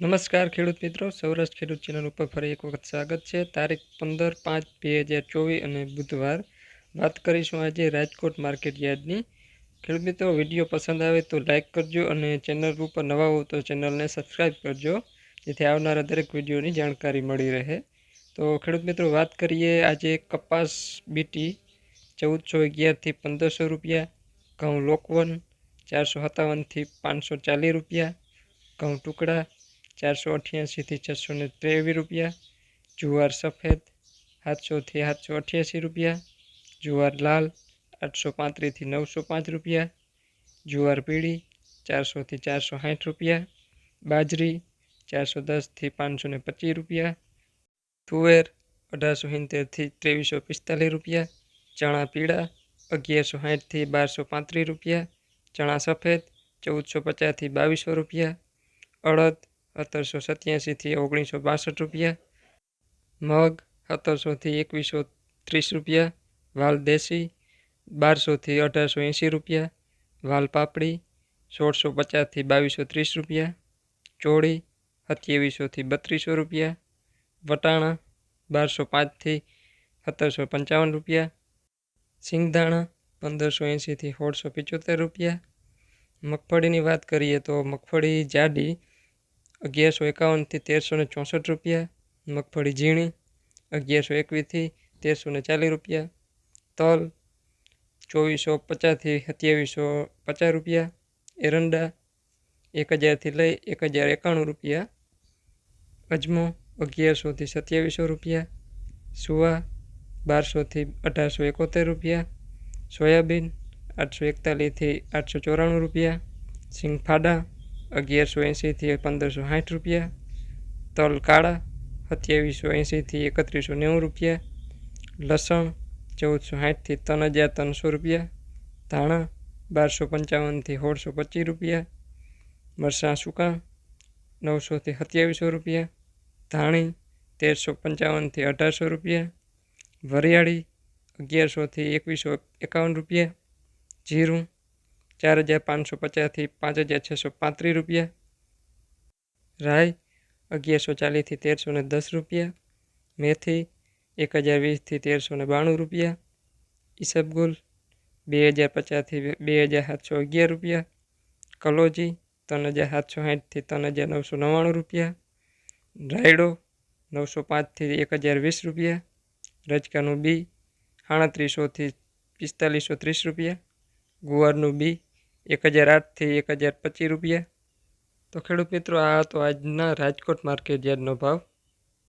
નમસ્કાર ખેડૂત મિત્રો, સૌરાષ્ટ્ર ખેડૂત ચેનલ ઉપર ફરી એક વખત સ્વાગત છે। તારીખ 15/5/2024 અને બુધવાર વાત કરીશું આજે રાજકોટ માર્કેટ યાર્ડની। ખેડૂત મિત્રો, વિડીયો પસંદ આવે તો લાઇક કરજો અને ચેનલ ઉપર નવા હો તો ચેનલને સબસ્ક્રાઈબ કરજો, જેથી આવનારા દરેક વિડીયોની જાણકારી મળી રહે। તો ખેડૂત મિત્રો, વાત કરીએ આજે કપાસ બીટી 1411 થી 1500 રૂપિયા, ઘઉં લોકવન 457 થી 540 રૂપિયા, ઘઉં ટુકડા 488 થી 623 રૂપિયા, જુવાર સફેદ 700 થી 788 રૂપિયા, જુવાર લાલ 835 થી 905 રૂપિયા, જુવાર પીળી 400 થી 460 રૂપિયા, બાજરી 410 થી 525 રૂપિયા, તુવેર 1870 થી 2345 રૂપિયા, ચણા પીળા 1160 થી 1235 રૂપિયા, ચણા સફેદ 1450 થી 2200 રૂપિયા, અડદ 1787 થી 1962 રૂપિયા, મગ 1700 થી 2130 રૂપિયા, વાલ દેશી 1200 થી 1880 રૂપિયા, વાલ પાપડી 1650 થી 2230 રૂપિયા, ચોળી 2700 થી 3200 રૂપિયા, વટાણા 1205 થી 1755 રૂપિયા, સિંગદાણા 1580 થી 1675 રૂપિયા। મગફળીની વાત કરીએ તો મગફળી જાડી 1151 થી 1364 રૂપિયા, મગફળી ઝીણી 1121 થી 1340 રૂપિયા, તલ 2450 થી 2750 રૂપિયા, એરંડા 1000 થી લઈ 1091 રૂપિયા, અજમો 1100 થી 2700 રૂપિયા, સુવા 1200 થી 1871 રૂપિયા, સોયાબીન 841 થી 894 રૂપિયા, સિંગફાડા 1180 થી 1560 રૂપિયા, તલ કાળા 2780 થી 3190 રૂપિયા, લસણ 1460 થી 3300 રૂપિયા, ધાણા 1255 થી 1625 રૂપિયા, મરચાં સૂકા 900 થી 2700 રૂપિયા, ધાણી 1355 થી 1800 રૂપિયા, વરિયાળી 1100 થી 2151 રૂપિયા, જીરું 4550 થી 5635 રૂપિયા, રાઈ 1140 થી 1310 રૂપિયા, મેથી 1020 થી 1392 રૂપિયા, ઈસબગુલ 2050 થી 2711 રૂપિયા, કલોજી 3760 થી 3999 રૂપિયા, રાયડો 905 થી 1020 રૂપિયા, રજકાનું બી 3800 થી 4530 રૂપિયા, ગુવારનું બી 1008 થી 1025 રૂપિયા। તો ખેડૂત મિત્રો, આ હતો આજના રાજકોટ માર્કેટ યાર્ડનો ભાવ।